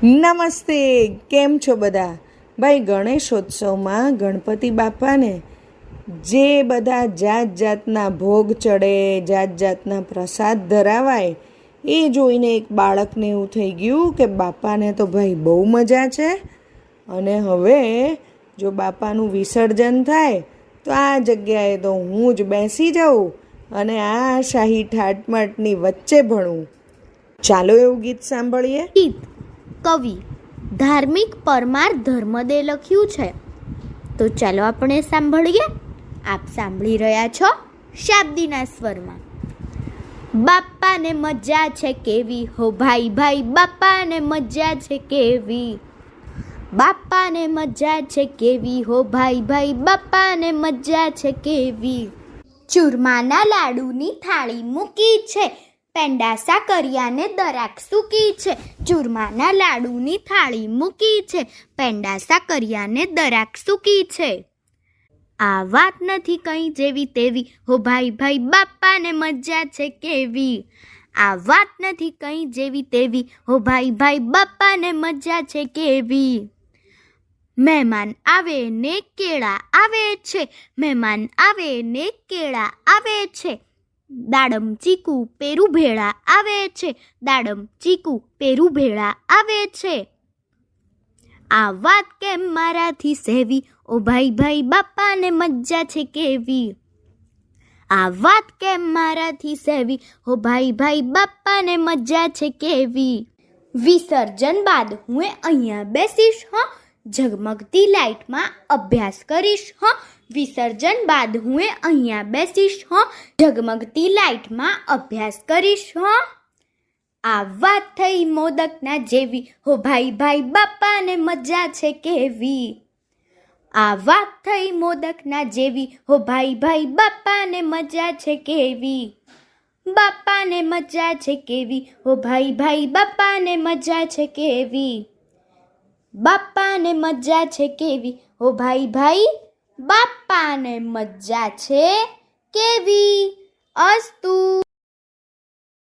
નમસ્તે, કેમ છો બધા? ભાઈ, ગણેશોત્સવમાં ગણપતિ બાપાને જે બધા જાત જાતના ભોગ ચડે, જાત જાતના પ્રસાદ ધરાવાય, એ જોઈને એક બાળકને એવું થઈ ગયું કે બાપાને તો ભાઈ બહુ મજા છે. અને હવે જો બાપાનું વિસર્જન થાય તો આ જગ્યાએ તો હું જ બેસી જાઉં અને આ શાહી ઠાટમાટની વચ્ચે ભણું. ચાલો એવું ગીત સાંભળીએ. ગીત કવિ ધાર્મિક પરમાર ધર્મદે લખ્યું છે, તો ચાલો આપણે સાંભળીએ. આપ સાંભળી રહ્યા છો શાબ્દીના સ્વરમાં. બાપાને મજા છે કેવી, હો ભાઈ ભાઈ બાપાને મજા છે કેવી, બાપાને મજા છે કેવી, હો ભાઈ ભાઈ બાપાને મજા છે કેવી. ચૂરમાના લાડુની થાળી મૂકી છે, પેંડા સાકરિયાને દરાક સૂકી છે. ચૂરમાના લાડુની થાળી મૂકી છે, પેંડા સાકરિયાને દરાક સૂકી છે. આ વાત નથી કંઈ જેવી તેવી, હો ભાઈ ભાઈ બાપાને મજા છે કેવી, આ વાત નથી કંઈ જેવી તેવી, હો ભાઈ ભાઈ બાપાને મજા છે કેવી. મહેમાન આવે ને કેળા આવે છે, મહેમાન આવે ને કેળા આવે છે, દાડમ ચીકુ પેરું ભેળા આવે છે, દાડમ ચીકુ પેરું ભેળા આવે છે. આ વાત કેમ મારાથી સહેવી, ઓ ભાઈ ભાઈ બાપાને મજા છે કેવી, આ વાત કેમ મારાથી સહેવી, ઓ ભાઈ ભાઈ બાપાને મજા છે કેવી. વિસર્જન બાદ હું અહીંયા બેસીશ, ઝગમગતી લાઇટમાં અભ્યાસ કરીશ. વિસર્જન બાદ હું અહીંયા બેસીશ, ઝગમગતી લાઇટમાં અભ્યાસ કરીશ. આ વાત થઈ મોદકના જેવી, હો ભાઈ ભાઈ બાપાને મજા છે કેવી, આ વાત થઈ મોદકના જેવી, હો ભાઈ ભાઈ બાપાને મજા છે કેવી. બાપાને મજા છે કેવી, હો ભાઈ ભાઈ બાપાને મજા છે કેવી, બાપાને મજા છે કેવી, હો ભાઈ ભાઈ બાપાને મજા છે કેવી. અસ્તુ.